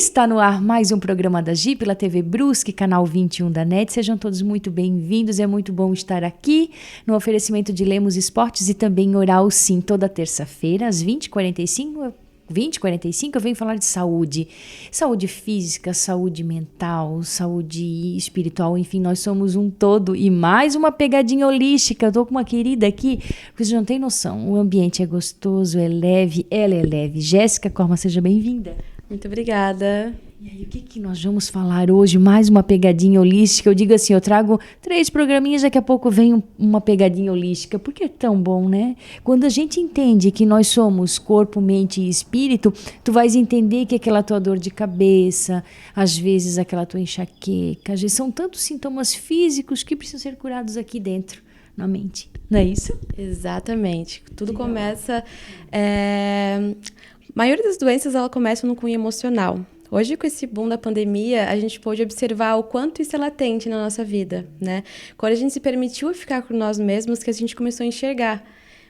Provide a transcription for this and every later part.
Está no ar mais um programa da Gi pela TV Brusque, canal 21 da NET. Sejam todos muito bem-vindos. É muito bom estar aqui no oferecimento de Lemos Esportes e também Oral Sim, toda terça-feira, às 20h45. 20h45 eu venho falar de saúde. Saúde física, saúde mental, saúde espiritual, enfim, nós somos um todo. E mais uma pegadinha holística. Eu tô com uma querida aqui, porque você não tem noção. O ambiente é gostoso, é leve, ela é leve. Jéssica Corma, seja bem-vinda. Muito obrigada. E aí, o que nós vamos falar hoje? Mais uma pegadinha holística. Eu digo assim, eu trago 3 programinhas, daqui a pouco vem uma pegadinha holística, porque é tão bom, né? Quando a gente entende que nós somos corpo, mente e espírito, tu vais entender que aquela tua dor de cabeça, às vezes aquela tua enxaqueca, às vezes são tantos sintomas físicos que precisam ser curados aqui dentro, na mente. Não é isso? Exatamente. Tudo começa... A maioria das doenças, ela começa no cunho emocional. Hoje, com esse boom da pandemia, a gente pôde observar o quanto isso é latente na nossa vida, né? Quando a gente se permitiu ficar com nós mesmos, que a gente começou a enxergar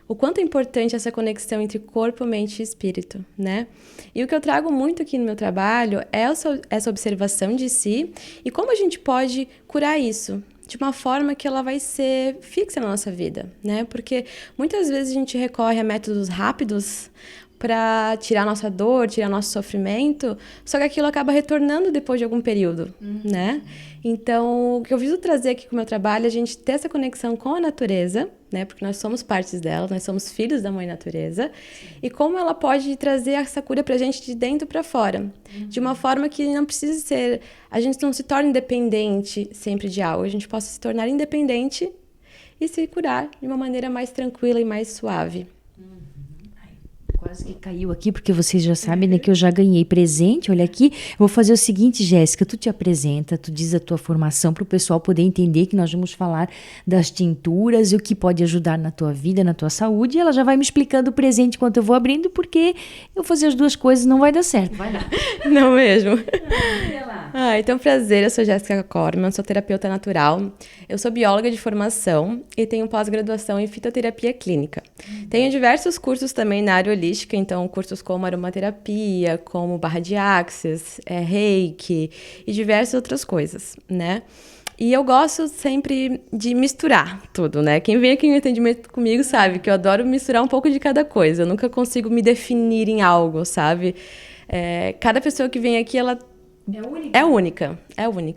o quanto é importante essa conexão entre corpo, mente e espírito, né? E o que eu trago muito aqui no meu trabalho é essa observação de si e como a gente pode curar isso de uma forma que ela vai ser fixa na nossa vida, né? Porque muitas vezes a gente recorre a métodos rápidos para tirar nossa dor, tirar nosso sofrimento, só que aquilo acaba retornando depois de algum período, né? Então, o que eu viso trazer aqui com o meu trabalho é a gente ter essa conexão com a natureza, né? Porque nós somos partes dela, nós somos filhos da mãe natureza. Sim. E como ela pode trazer essa cura pra gente de dentro para fora. De uma forma que não precisa ser... A gente não se torna independente sempre de algo. A gente possa se tornar independente e se curar de uma maneira mais tranquila e mais suave. Quase que caiu aqui, porque vocês já sabem, né, que eu já ganhei presente. Olha aqui, eu vou fazer o seguinte, Jéssica, tu te apresenta, tu diz a tua formação para o pessoal poder entender que nós vamos falar das tinturas e o que pode ajudar na tua vida, na tua saúde, e ela já vai me explicando o presente enquanto eu vou abrindo, porque eu fazer as duas coisas não vai dar certo. Vai lá. Não mesmo. Então, prazer, eu sou Jéssica Corman, sou terapeuta natural, eu sou bióloga de formação e tenho pós-graduação em fitoterapia clínica. Tenho diversos cursos também na área holística, então cursos como aromaterapia, como barra de axis, reiki e diversas outras coisas, né? E eu gosto sempre de misturar tudo, né? Quem vem aqui em atendimento comigo sabe que eu adoro misturar um pouco de cada coisa, eu nunca consigo me definir em algo, sabe? Cada pessoa que vem aqui, ela é única,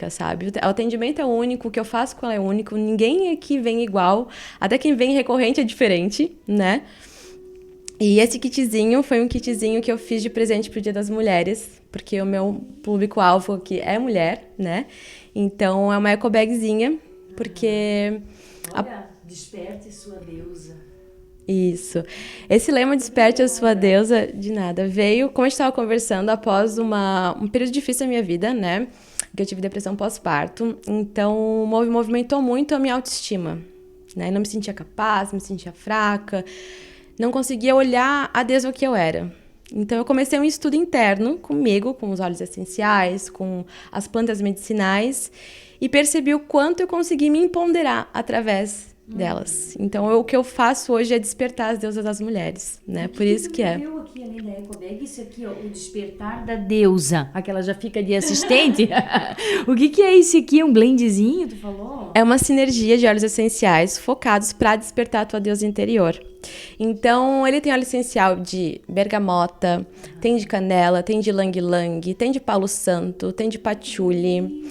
sabe? O atendimento é único, o que eu faço com ela é único, ninguém aqui vem igual, até quem vem recorrente é diferente, né? E esse kitzinho foi um kitzinho que eu fiz de presente pro Dia das Mulheres, porque o meu público-alvo aqui é mulher, né? Então é uma ecobagzinha, porque... Olha, desperte sua deusa. Isso. Esse lema Desperte a Sua Deusa, de nada, veio, como a gente estava conversando, após um período difícil na minha vida, né? Que eu tive depressão pós-parto. Então, movimentou muito a minha autoestima, né? Não me sentia capaz, me sentia fraca, não conseguia olhar a deusa que eu era. Então, eu comecei um estudo interno comigo, com os óleos essenciais, com as plantas medicinais, e percebi o quanto eu consegui me empoderar através delas. Então, o que eu faço hoje é despertar as deusas das mulheres, né? Por isso que é. Eu aqui além da ecobag, isso aqui, ó, o despertar da deusa. Aquela já fica de assistente. O que é esse aqui? Um blendzinho, tu falou? É uma sinergia de óleos essenciais focados para despertar a tua deusa interior. Então, ele tem óleo essencial de bergamota, tem de canela, tem de ylang-ylang, tem de palo santo, tem de patchouli.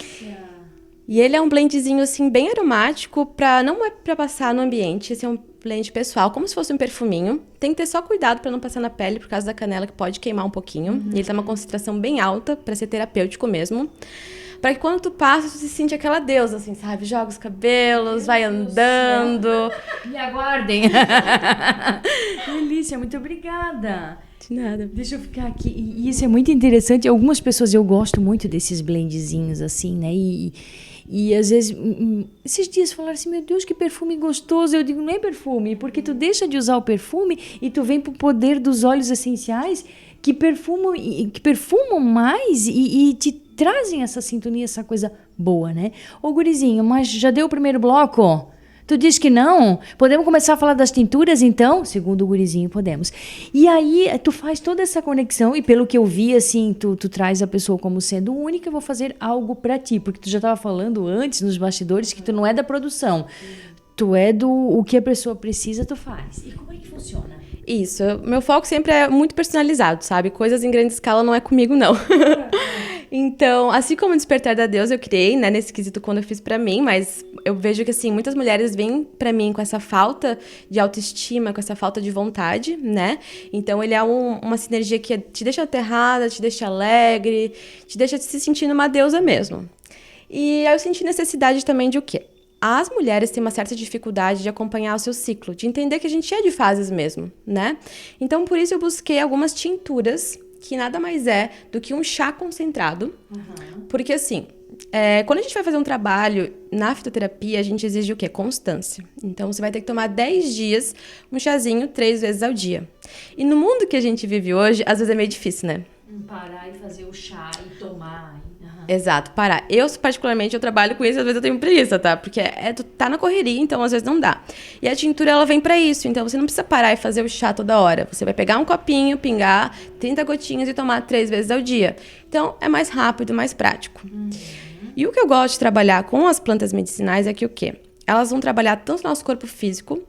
E ele é um blendzinho, assim, bem aromático, não é pra passar no ambiente, esse é um blend pessoal, como se fosse um perfuminho. Tem que ter só cuidado pra não passar na pele, por causa da canela, que pode queimar um pouquinho. E ele tem uma concentração bem alta, pra ser terapêutico mesmo. Pra que quando tu passa, tu se sente aquela deusa, assim, sabe? Joga os cabelos, vai andando. Me aguardem. Delícia, muito obrigada. De nada. Deixa eu ficar aqui. E isso é muito interessante. Algumas pessoas, eu gosto muito desses blendzinhos, assim, né? E às vezes, esses dias falaram assim, meu Deus, que perfume gostoso. Eu digo, não é perfume, porque tu deixa de usar o perfume e tu vem pro poder dos óleos essenciais que perfumam mais e te trazem essa sintonia, essa coisa boa, né? Ô, gurizinho, mas já deu o primeiro bloco? Tu diz que não? Podemos começar a falar das tinturas, então? Segundo o gurizinho, podemos. E aí, tu faz toda essa conexão e pelo que eu vi, assim, tu traz a pessoa como sendo única, eu vou fazer algo pra ti. Porque tu já estava falando antes, nos bastidores, que tu não é da produção. Tu é do o que a pessoa precisa, tu faz. E como é que funciona? Isso, meu foco sempre é muito personalizado, sabe? Coisas em grande escala não é comigo, não. Então, assim como o Despertar da Deusa eu criei, né, nesse quesito quando eu fiz pra mim, mas eu vejo que, assim, muitas mulheres vêm pra mim com essa falta de autoestima, com essa falta de vontade, né? Então, ele é uma sinergia que te deixa aterrada, te deixa alegre, te deixa se sentindo uma deusa mesmo. E aí eu senti necessidade também de o quê? As mulheres têm uma certa dificuldade de acompanhar o seu ciclo, de entender que a gente é de fases mesmo, né? Então, por isso eu busquei algumas tinturas, que nada mais é do que um chá concentrado. Porque, assim, quando a gente vai fazer um trabalho na fitoterapia, a gente exige o quê? Constância. Então, você vai ter que tomar 10 dias um chazinho 3 vezes ao dia. E no mundo que a gente vive hoje, às vezes é meio difícil, né? Parar e fazer o chá e tomar. Exato, parar. Eu, particularmente, eu trabalho com isso, às vezes eu tenho preguiça, tá? Porque tu tá na correria, então às vezes não dá. E a tintura, ela vem pra isso, então você não precisa parar e fazer o chá toda hora. Você vai pegar um copinho, pingar 30 gotinhas e tomar 3 vezes ao dia. Então, é mais rápido, mais prático. E o que eu gosto de trabalhar com as plantas medicinais é que o quê? Elas vão trabalhar tanto o nosso corpo físico,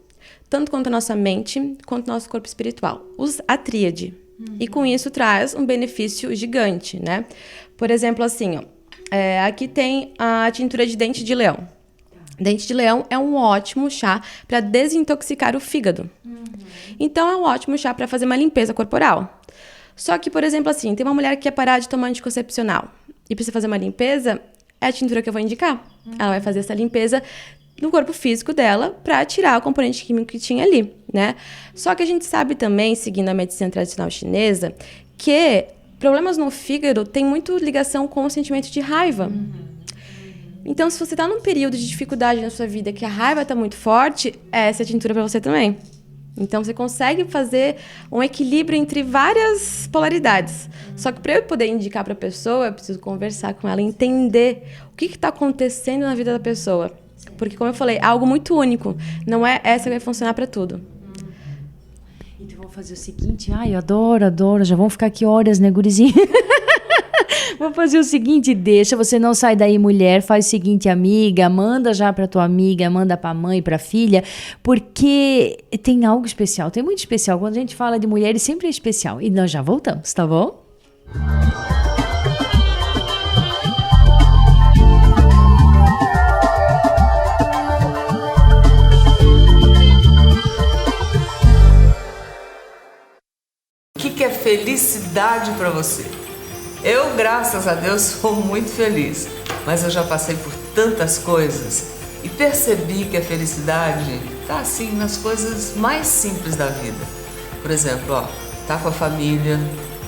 tanto quanto a nossa mente, quanto o nosso corpo espiritual. A tríade. E com isso traz um benefício gigante, né? Por exemplo, assim, ó, aqui tem a tintura de dente de leão. Dente de leão é um ótimo chá para desintoxicar o fígado. Então, é um ótimo chá para fazer uma limpeza corporal. Só que, por exemplo, assim, tem uma mulher que quer parar de tomar anticoncepcional e precisa fazer uma limpeza, é a tintura que eu vou indicar. Ela vai fazer essa limpeza no corpo físico dela para tirar o componente químico que tinha ali, né? Só que a gente sabe também, seguindo a medicina tradicional chinesa, que problemas no fígado têm muito ligação com o sentimento de raiva. Então, se você está num período de dificuldade na sua vida, que a raiva está muito forte, essa é a tintura para você também. Então, você consegue fazer um equilíbrio entre várias polaridades. Só que para eu poder indicar para a pessoa, eu preciso conversar com ela, entender o que está acontecendo na vida da pessoa. Porque, como eu falei, é algo muito único. Não é essa que vai funcionar para tudo. Então, vamos fazer o seguinte. Ai, eu adoro. Já vamos ficar aqui horas, né, gurizinho? Vamos fazer o seguinte, deixa, você não sai daí, mulher, faz o seguinte, amiga, manda já pra tua amiga, manda pra mãe, pra filha, porque tem algo especial, tem muito especial. Quando a gente fala de mulheres, sempre é especial. E nós já voltamos, tá bom? O que é felicidade para você? Eu, graças a Deus, sou muito feliz, mas eu já passei por tantas coisas e percebi que a felicidade tá assim nas coisas mais simples da vida. Por exemplo, tá com a família,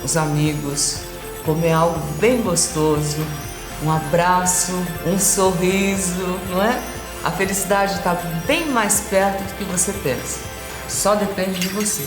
os amigos, comer algo bem gostoso, um abraço, um sorriso, não é? A felicidade está bem mais perto do que você pensa. Só depende de você.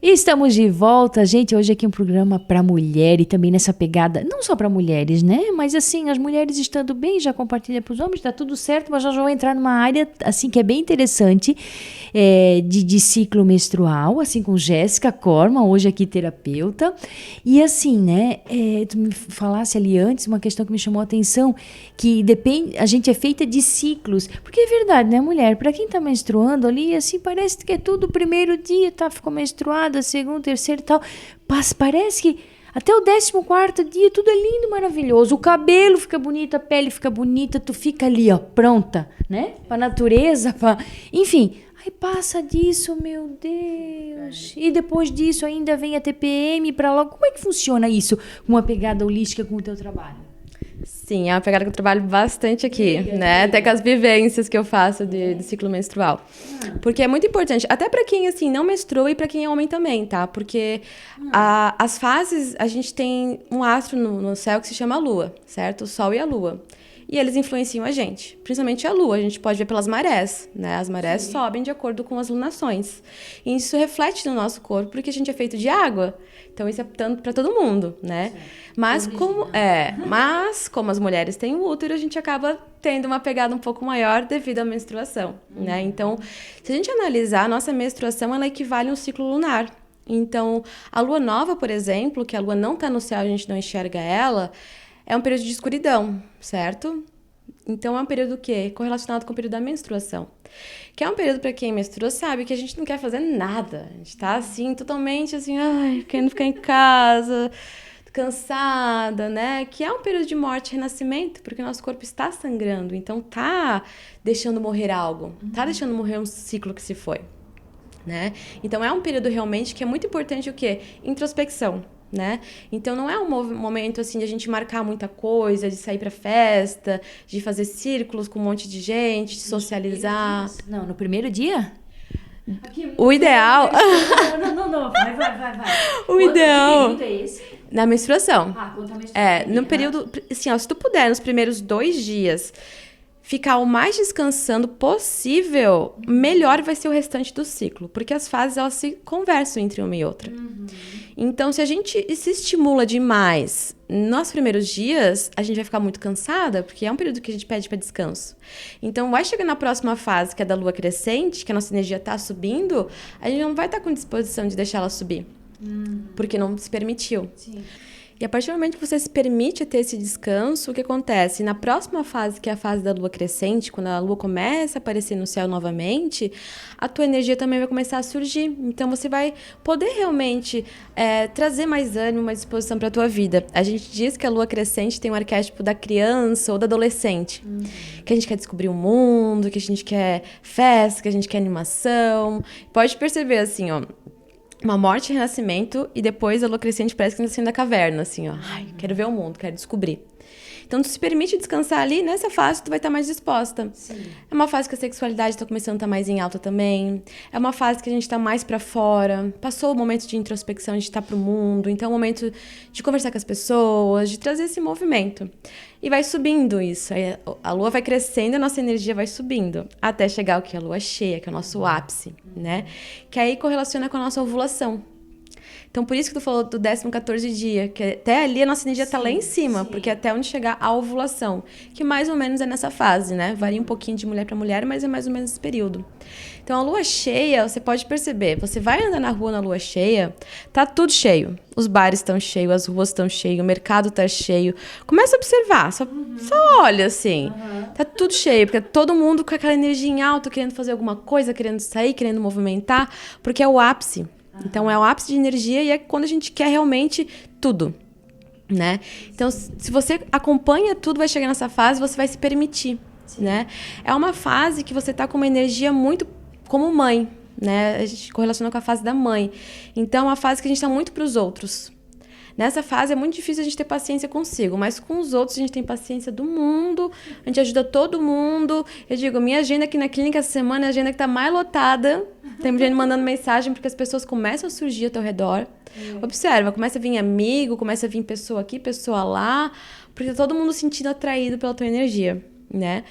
Estamos de volta, gente. Hoje aqui um programa para mulher e também nessa pegada, não só para mulheres, né? Mas assim, as mulheres estando bem, já compartilha para os homens, tá tudo certo, mas já vou entrar numa área assim que é bem interessante, de ciclo menstrual, assim com Jéssica Corman, hoje aqui terapeuta. E assim, né? Tu me falasse ali antes uma questão que me chamou a atenção, que depende, a gente é feita de ciclos, porque é verdade, né, mulher? Para quem tá menstruando ali, assim, parece que é tudo o primeiro dia, tá? Ficou menstruada, segundo, terceiro e tal. Mas parece que Até o 14º dia, tudo é lindo, maravilhoso. O cabelo fica bonito, a pele fica bonita, tu fica ali, ó, pronta, né? Pra natureza, enfim. Aí passa disso, meu Deus. E depois disso ainda vem a TPM pra logo. Como é que funciona isso? Uma pegada holística com o teu trabalho? Sim, é uma pegada que eu trabalho bastante aqui, né? Até com as vivências que eu faço de ciclo menstrual. Porque é muito importante, até para quem, assim, não menstrua e para quem é homem também, tá? Porque as fases, a gente tem um astro no céu que se chama Lua, certo? O Sol e a Lua. E eles influenciam a gente, principalmente a Lua. A gente pode ver pelas marés, né? As marés sobem de acordo com as lunações. E isso reflete no nosso corpo, porque a gente é feito de água. Então, isso é tanto para todo mundo, né? Mas como as mulheres têm o útero, a gente acaba tendo uma pegada um pouco maior devido à menstruação, né? Então, se a gente analisar, a nossa menstruação, ela equivale a um ciclo lunar. Então, a lua nova, por exemplo, que a lua não está no céu, a gente não enxerga ela, é um período de escuridão, certo? Então, é um período o quê? Correlacionado com o período da menstruação. Que é um período, para quem menstrua, sabe que a gente não quer fazer nada. A gente tá, assim, totalmente, assim, querendo ficar em casa, cansada, né? Que é um período de morte e renascimento, porque o nosso corpo está sangrando. Então, tá deixando morrer algo. Tá deixando morrer um ciclo que se foi, né? Então, é um período realmente que é muito importante o quê? Introspecção. Né? Então não é um momento assim de a gente marcar muita coisa, de sair pra festa, de fazer círculos com um monte de gente, de socializar. Não, no primeiro dia? O ideal. Não, vai. O ideal. Que período é esse? Na menstruação. Quanto à menstruação. No período, assim, ó, se tu puder, nos primeiros 2 dias, ficar o mais descansando possível, melhor vai ser o restante do ciclo. Porque as fases, elas se conversam entre uma e outra. Então, se a gente se estimula demais nos primeiros dias, a gente vai ficar muito cansada, porque é um período que a gente pede para descanso. Então, vai chegar na próxima fase, que é da lua crescente, que a nossa energia está subindo, a gente não vai estar com disposição de deixar ela subir. Porque não se permitiu. Sim. E a partir do momento que você se permite ter esse descanso, o que acontece? Na próxima fase, que é a fase da lua crescente, quando a lua começa a aparecer no céu novamente, a tua energia também vai começar a surgir. Então, você vai poder realmente trazer mais ânimo, mais disposição para a tua vida. A gente diz que a lua crescente tem um arquétipo da criança ou da adolescente. Que a gente quer descobrir o mundo, que a gente quer festa, que a gente quer animação. Pode perceber, assim, ó. Uma morte e renascimento, e depois a lua crescente parece que nascendo da caverna, assim, ó. Quero ver o mundo, quero descobrir. Então, tu se permite descansar ali, nessa fase tu vai estar mais disposta. Sim. É uma fase que a sexualidade está começando a estar mais em alta também. É uma fase que a gente está mais para fora. Passou o momento de introspecção, a gente está pro mundo. Então, é o momento de conversar com as pessoas, de trazer esse movimento. E vai subindo isso. Aí a lua vai crescendo, a nossa energia vai subindo. Até chegar o que? A lua cheia, que é o nosso ápice, né? Que aí correlaciona com a nossa ovulação. Então, por isso que tu falou do 14º dia, que até ali a nossa energia tá lá em cima, porque até onde chegar a ovulação, que mais ou menos é nessa fase, né? Varia um pouquinho de mulher para mulher, mas é mais ou menos esse período. Então, a lua cheia, você pode perceber, você vai andar na rua na lua cheia, tá tudo cheio. Os bares estão cheios, as ruas estão cheias, o mercado tá cheio. Começa a observar, só olha assim. Tá tudo cheio, porque todo mundo com aquela energia em alta, querendo fazer alguma coisa, querendo sair, querendo movimentar, porque é o ápice. Então, é o ápice de energia e é quando a gente quer realmente tudo, né? Então, se você acompanha tudo, vai chegar nessa fase, você vai se permitir, né? É uma fase que você tá com uma energia muito como mãe, né? A gente correlaciona com a fase da mãe. Então, é uma fase que a gente tá muito pros outros. Nessa fase é muito difícil a gente ter paciência consigo, mas com os outros a gente tem paciência do mundo, a gente ajuda todo mundo. Eu digo, minha agenda aqui na clínica essa semana é a agenda que tá mais lotada. Tem gente mandando mensagem porque as pessoas começam a surgir ao teu redor. Observa, começa a vir amigo, começa a vir pessoa aqui, pessoa lá, porque tá todo mundo sentindo atraído pela tua energia, né?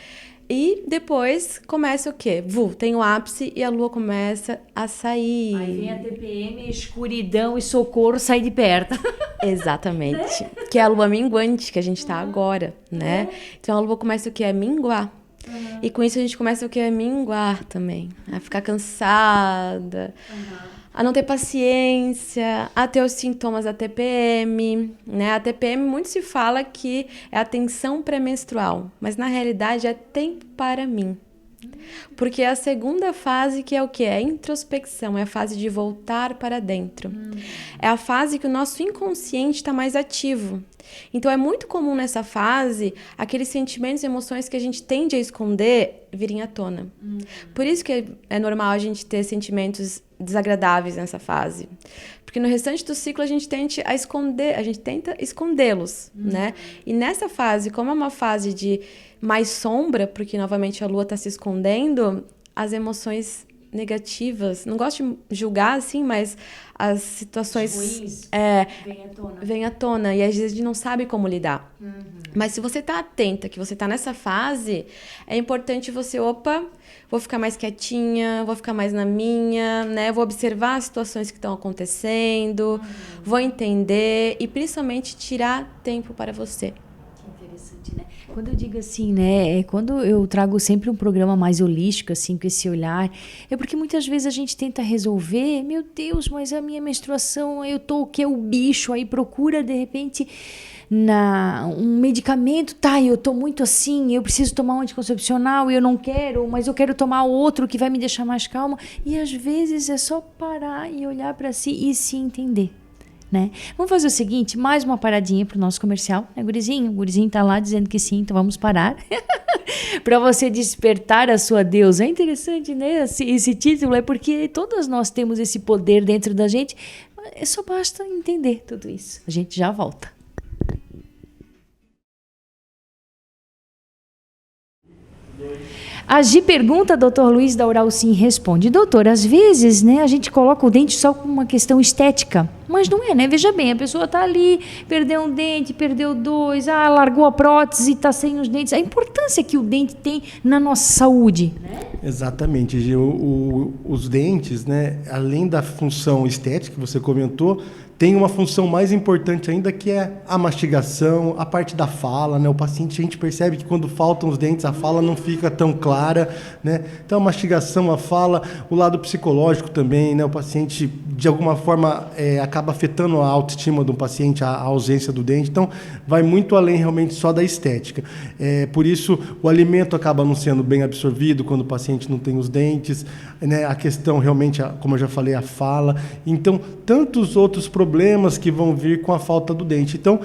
E depois começa o quê? Tem o ápice e a lua começa a sair. Aí vem a TPM, escuridão e socorro, sai de perto. Exatamente. Que é a lua minguante que a gente tá agora, né? Então a lua começa o quê? A minguar. E com isso a gente começa o quê? A minguar também. A ficar cansada. A não ter paciência, a ter os sintomas da TPM, né? A TPM muito se fala que é a tensão pré-menstrual, mas na realidade é tempo para mim. Porque é a segunda fase, que é o quê? É a introspecção, é a fase de voltar para dentro. É a fase que o nosso inconsciente está mais ativo. Então, é muito comum nessa fase, aqueles sentimentos e emoções que a gente tende a esconder virem à tona. Por isso que é normal a gente ter sentimentos desagradáveis nessa fase. Porque no restante do ciclo a gente tenta escondê-los, né? E nessa fase, como é uma fase de mais sombra, porque novamente a lua está se escondendo, as emoções negativas, não gosto de julgar assim, mas as situações ruins vêm à tona e às vezes a gente não sabe como lidar. Mas se você está atenta, que você está nessa fase, é importante você, vou ficar mais quietinha, vou ficar mais na minha, né? Vou observar as situações que estão acontecendo, vou entender e principalmente tirar tempo para você. Interessante, né? Quando eu digo assim, né, quando eu trago sempre um programa mais holístico, assim, com esse olhar, é porque muitas vezes a gente tenta resolver, meu Deus, mas a minha menstruação, eu tô o que? O bicho, aí procura, de repente, um medicamento, eu tô muito assim, eu preciso tomar um anticoncepcional e eu não quero, mas eu quero tomar outro que vai me deixar mais calma, e às vezes é só parar e olhar para si e se entender. Né? Vamos fazer o seguinte, mais uma paradinha pro nosso comercial, né, gurizinho? O gurizinho tá lá dizendo que sim, então vamos parar. Para você despertar a sua deusa. É interessante, né? Esse título é porque todas nós temos esse poder dentro da gente, só basta entender tudo isso. A gente já volta. A Gi pergunta, Dr. Luiz da Oral Sim responde: doutor, às vezes, né, a gente coloca o dente só com uma questão estética, mas não é, né? Veja bem, a pessoa está ali, perdeu um dente, perdeu dois, largou a prótese, está sem os dentes. A importância que o dente tem na nossa saúde, né? Exatamente, Gi. Os dentes, né, além da função estética que você comentou, tem uma função mais importante ainda, que é a mastigação, a parte da fala, né? O paciente, a gente percebe que quando faltam os dentes, a fala não fica tão clara, né? Então, a mastigação, a fala, o lado psicológico também, né? O paciente, de alguma forma, acaba afetando a autoestima do paciente, a ausência do dente. Então, vai muito além realmente só da estética. Por isso, o alimento acaba não sendo bem absorvido quando o paciente não tem os dentes, né? A questão realmente, como eu já falei, a fala. Então, tantos outros problemas que vão vir com a falta do dente. Então,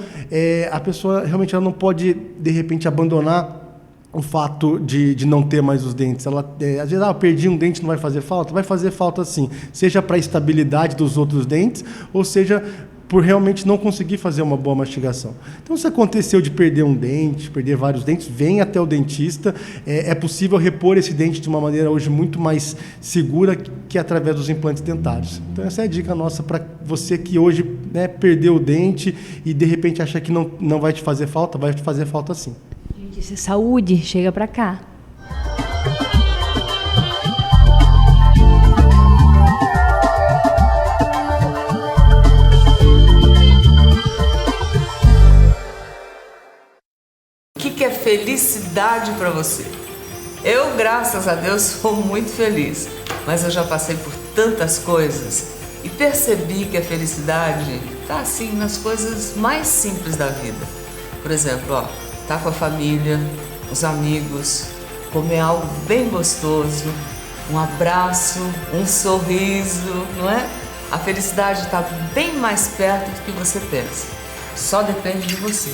a pessoa realmente ela não pode, de repente, abandonar o fato de não ter mais os dentes. Ela, às vezes, perdi um dente, não vai fazer falta? Vai fazer falta sim, seja para a estabilidade dos outros dentes, ou seja, por realmente não conseguir fazer uma boa mastigação. Então, se aconteceu de perder um dente, perder vários dentes, vem até o dentista. É possível repor esse dente de uma maneira hoje muito mais segura que através dos implantes dentários. Então, essa é a dica nossa para você que hoje, né, perdeu o dente e de repente acha que não vai te fazer falta. Vai te fazer falta sim. Gente, isso é saúde, chega para cá. O que é felicidade para você? Eu, graças a Deus, sou muito feliz, mas eu já passei por tantas coisas e percebi que a felicidade está assim nas coisas mais simples da vida. Por exemplo, tá com a família, os amigos, comer algo bem gostoso, um abraço, um sorriso, não é? A felicidade está bem mais perto do que você pensa. Só depende de você.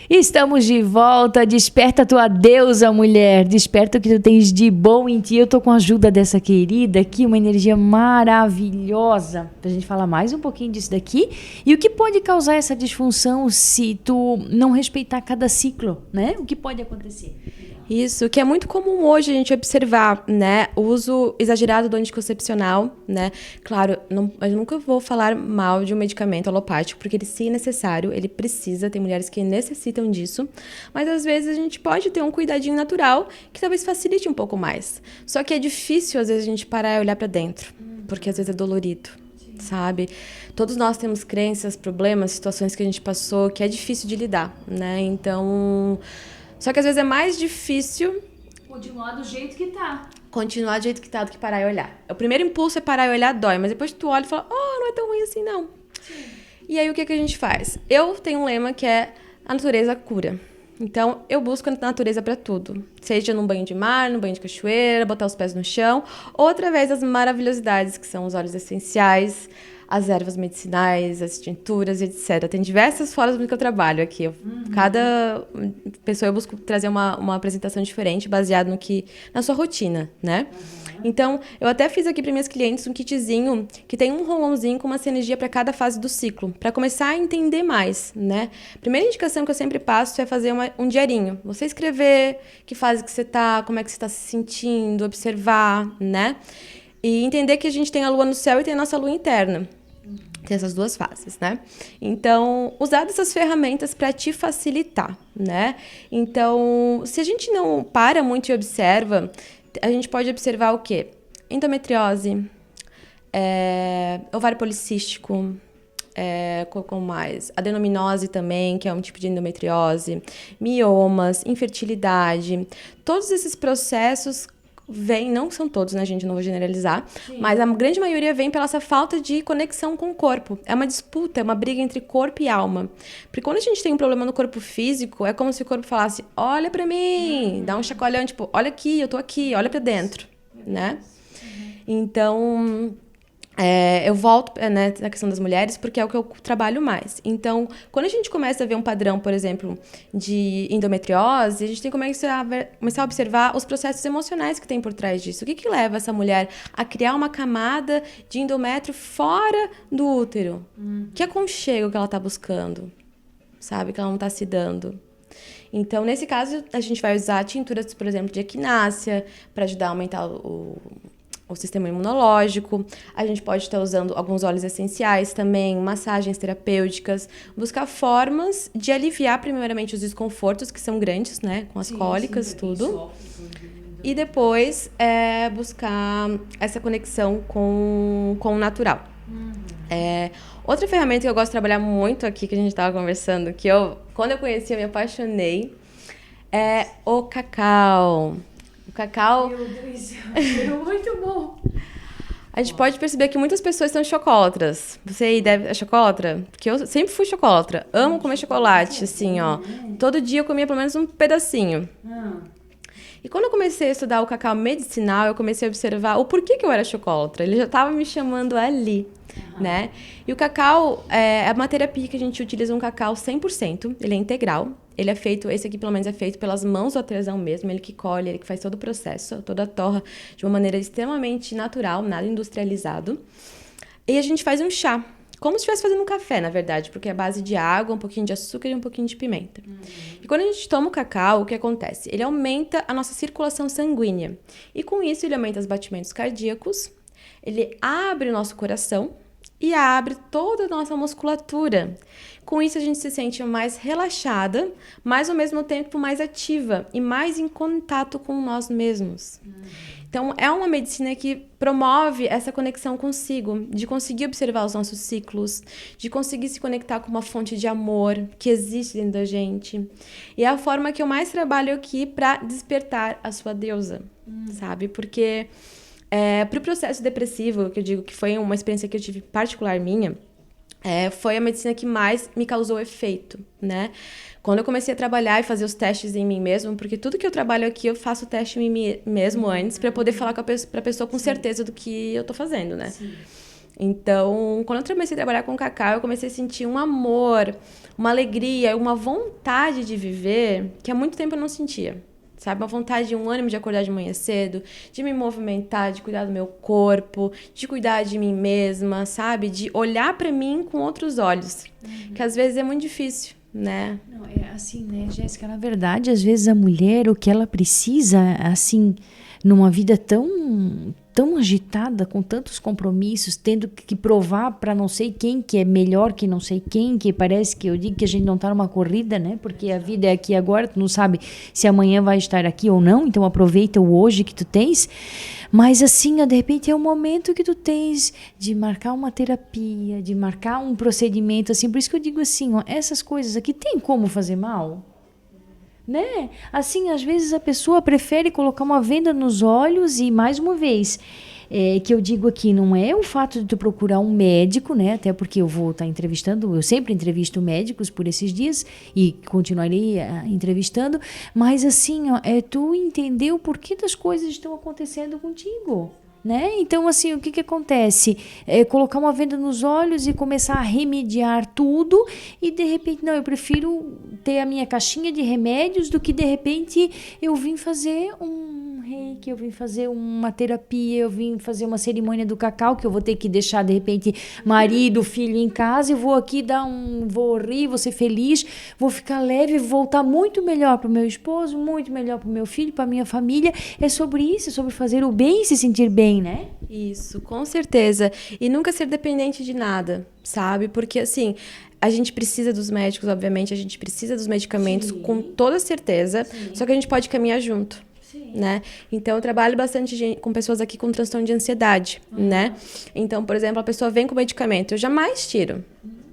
Estamos de volta. Desperta a tua deusa, mulher. Desperta o que tu tens de bom em ti. Eu tô com a ajuda dessa querida aqui, uma energia maravilhosa, pra gente falar mais um pouquinho disso daqui. E o que pode causar essa disfunção se tu não respeitar cada ciclo, né? O que pode acontecer? Isso, que é muito comum hoje a gente observar, né? O uso exagerado do anticoncepcional, né? Claro, eu nunca vou falar mal de um medicamento alopático, porque ele, se necessário, ele precisa, tem mulheres que necessitam disso, mas às vezes a gente pode ter um cuidadinho natural que talvez facilite um pouco mais. Só que é difícil, às vezes, a gente parar e olhar para dentro, porque às vezes é dolorido. Sabe? Todos nós temos crenças, problemas, situações que a gente passou que é difícil de lidar, né? Então, só que às vezes é mais difícil continuar do jeito que tá. Continuar do jeito que tá do que parar e olhar. O primeiro impulso é parar e olhar, dói, mas depois tu olha e fala, não é tão ruim assim, não. Sim. E aí o que a gente faz? Eu tenho um lema que é a natureza cura. Então, eu busco a natureza para tudo. Seja num banho de mar, num banho de cachoeira, botar os pés no chão, ou através das maravilhosidades, que são os óleos essenciais, as ervas medicinais, as tinturas, etc. Tem diversas formas que eu trabalho aqui. Cada pessoa eu busco trazer uma apresentação diferente, baseado na sua rotina, né? Então, eu até fiz aqui para minhas clientes um kitzinho que tem um rolãozinho com uma sinergia para cada fase do ciclo, para começar a entender mais, né? Primeira indicação que eu sempre passo é fazer um diarinho. Você escrever que fase que você tá, como é que você está se sentindo, observar, né? E entender que a gente tem a lua no céu e tem a nossa lua interna. Tem essas duas fases, né? Então, usar dessas ferramentas para te facilitar, né? Então, se a gente não para muito e observa, a gente pode observar o quê? Endometriose, ovário policístico, com mais adenominose também, que é um tipo de endometriose, miomas, infertilidade. Todos esses processos vem, não são todos, né, gente? Não vou generalizar. Sim. Mas a grande maioria vem pela essa falta de conexão com o corpo. É uma disputa, é uma briga entre corpo e alma. Porque quando a gente tem um problema no corpo físico, é como se o corpo falasse, olha pra mim, dá um chacoalhão, tipo, olha aqui, eu tô aqui, olha pra dentro, né? Então, eu volto, né, na questão das mulheres, porque é o que eu trabalho mais. Então, quando a gente começa a ver um padrão, por exemplo, de endometriose, a gente tem que começar a observar os processos emocionais que tem por trás disso. O que leva essa mulher a criar uma camada de endométrio fora do útero? Que aconchego que ela está buscando, sabe? Que ela não está se dando. Então, nesse caso, a gente vai usar tinturas, por exemplo, de equinácea, para ajudar a aumentar o sistema imunológico. A gente pode estar usando alguns óleos essenciais também, massagens terapêuticas, buscar formas de aliviar primeiramente os desconfortos, que são grandes, né? Com as cólicas, tudo. E depois buscar essa conexão com o natural. Outra ferramenta que eu gosto de trabalhar muito aqui, que a gente estava conversando, que quando eu conheci, eu me apaixonei, é o cacau. O cacau... Meu Deus, é muito bom. A gente pode perceber que muitas pessoas são chocolatras. Você aí é chocolatra? Porque eu sempre fui chocolatra. Amo comer chocolate, assim, ó. Todo dia eu comia pelo menos um pedacinho. E quando eu comecei a estudar o cacau medicinal, eu comecei a observar o porquê que eu era chocolatra. Ele já estava me chamando ali, né? E o cacau, é uma terapia que a gente utiliza um cacau 100%. Ele é integral. Ele é feito, esse aqui pelo menos é feito pelas mãos do artesão mesmo, ele que colhe, ele que faz todo o processo, toda a torra de uma maneira extremamente natural, nada industrializado. E a gente faz um chá, como se estivesse fazendo um café, na verdade, porque é a base de água, um pouquinho de açúcar e um pouquinho de pimenta. E quando a gente toma o cacau, o que acontece? Ele aumenta a nossa circulação sanguínea. E com isso ele aumenta os batimentos cardíacos, ele abre o nosso coração e abre toda a nossa musculatura. Com isso, a gente se sente mais relaxada, mas ao mesmo tempo mais ativa e mais em contato com nós mesmos. Então, é uma medicina que promove essa conexão consigo, de conseguir observar os nossos ciclos, de conseguir se conectar com uma fonte de amor que existe dentro da gente. E é a forma que eu mais trabalho aqui para despertar a sua deusa, sabe? Porque para o processo depressivo, que eu digo que foi uma experiência que eu tive particular minha, foi a medicina que mais me causou efeito, né? Quando eu comecei a trabalhar e fazer os testes em mim mesmo, porque tudo que eu trabalho aqui, eu faço o teste em mim mesmo antes, para poder falar para a pessoa com certeza do que eu tô fazendo, né? Sim. Então, quando eu comecei a trabalhar com cacau, eu comecei a sentir um amor, uma alegria, uma vontade de viver que há muito tempo eu não sentia. Sabe? Uma vontade, um ânimo de acordar de manhã cedo, de me movimentar, de cuidar do meu corpo, de cuidar de mim mesma, sabe? De olhar pra mim com outros olhos. Que às vezes é muito difícil, né? Não, é assim, né, Jéssica? Na verdade, às vezes a mulher, o que ela precisa, assim, numa vida tão agitada, com tantos compromissos, tendo que provar para não sei quem que é melhor que não sei quem, que parece que eu digo que a gente não tá numa corrida, né? Porque a vida é aqui e agora, tu não sabe se amanhã vai estar aqui ou não, então aproveita o hoje que tu tens. Mas assim, ó, de repente é o momento que tu tens de marcar uma terapia, de marcar um procedimento, assim, por isso que eu digo assim, ó, essas coisas aqui tem como fazer mal? Né? Assim, às vezes a pessoa prefere colocar uma venda nos olhos e, mais uma vez, que eu digo aqui, não é o fato de tu procurar um médico, né? Até porque eu vou estar entrevistando, eu sempre entrevisto médicos por esses dias e continuarei entrevistando, mas assim, ó, é tu entender o porquê das coisas estão acontecendo contigo. Né? Então, assim, o que acontece? Colocar uma venda nos olhos e começar a remediar tudo e, de repente, não, eu prefiro ter a minha caixinha de remédios do que, de repente, eu vim fazer um reiki, eu vim fazer uma terapia, eu vim fazer uma cerimônia do cacau, que eu vou ter que deixar, de repente, marido, filho em casa e vou aqui vou rir, vou ser feliz, vou ficar leve, vou voltar muito melhor para o meu esposo, muito melhor para o meu filho, para a minha família. É sobre isso, é sobre fazer o bem e se sentir bem, né? Isso, com certeza. E nunca ser dependente de nada, sabe? Porque, assim, a gente precisa dos médicos, obviamente, a gente precisa dos medicamentos, sim, com toda certeza, sim, só que a gente pode caminhar junto, sim, né? Então, eu trabalho bastante com pessoas aqui com transtorno de ansiedade, né? Então, por exemplo, a pessoa vem com medicamento, eu jamais tiro.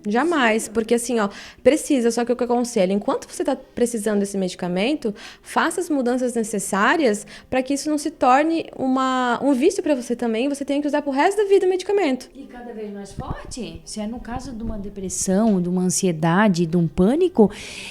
Jamais, porque assim, ó, precisa, só que o que eu aconselho, enquanto você está precisando desse medicamento, faça as mudanças necessárias para que isso não se torne um vício para você também, você tem que usar pro resto da vida o medicamento. E cada vez mais forte, se é no caso de uma depressão, de uma ansiedade, de um pânico,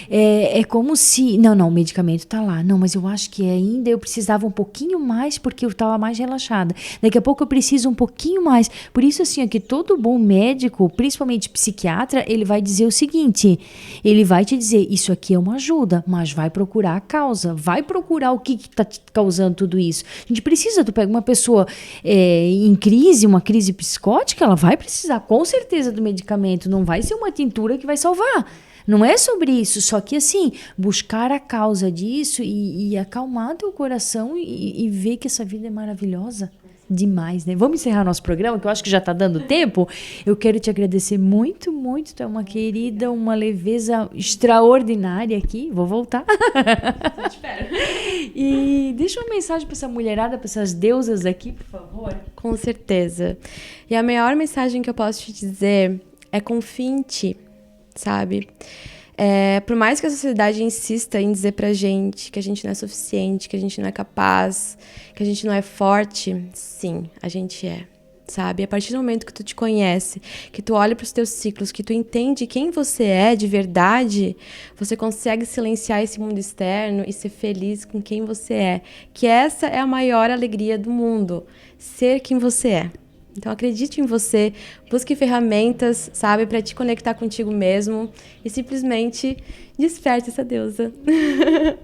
é como se, não, o medicamento tá lá, não, mas eu acho que ainda eu precisava um pouquinho mais porque eu estava mais relaxada, daqui a pouco eu preciso um pouquinho mais, por isso assim, que todo bom médico, principalmente psiquiatra, ele vai dizer o seguinte, ele vai te dizer, isso aqui é uma ajuda, mas vai procurar a causa, vai procurar o que está causando tudo isso. A gente precisa, tu pega uma pessoa em crise, uma crise psicótica, ela vai precisar com certeza do medicamento, não vai ser uma tintura que vai salvar. Não é sobre isso, só que assim, buscar a causa disso e acalmar teu coração e ver que essa vida é maravilhosa. Demais, né? Vamos encerrar nosso programa, que eu acho que já está dando tempo. Eu quero te agradecer muito, muito. Tu é uma querida, uma leveza extraordinária aqui. Vou voltar. Espero. E deixa uma mensagem para essa mulherada, para essas deusas aqui, por favor. Com certeza. E a maior mensagem que eu posso te dizer é confie em ti, sabe? Por mais que a sociedade insista em dizer pra gente que a gente não é suficiente, que a gente não é capaz, que a gente não é forte, sim, a gente é, sabe? A partir do momento que tu te conhece, que tu olha pros teus ciclos, que tu entende quem você é de verdade, você consegue silenciar esse mundo externo e ser feliz com quem você é. Que essa é a maior alegria do mundo, ser quem você é. Então, acredite em você, busque ferramentas, sabe, para te conectar contigo mesmo e simplesmente desperte essa deusa.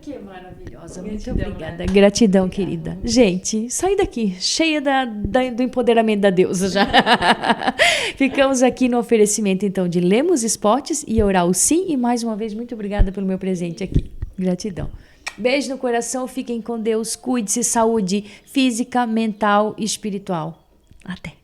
Que maravilhosa, muito obrigada. Gratidão, querida. Gente, saí daqui, cheia do empoderamento da deusa já. Ficamos aqui no oferecimento, então, de Lemos Esportes e Oral Sim. E mais uma vez, muito obrigada pelo meu presente aqui. Gratidão. Beijo no coração, fiquem com Deus, cuide-se, saúde física, mental e espiritual. Até.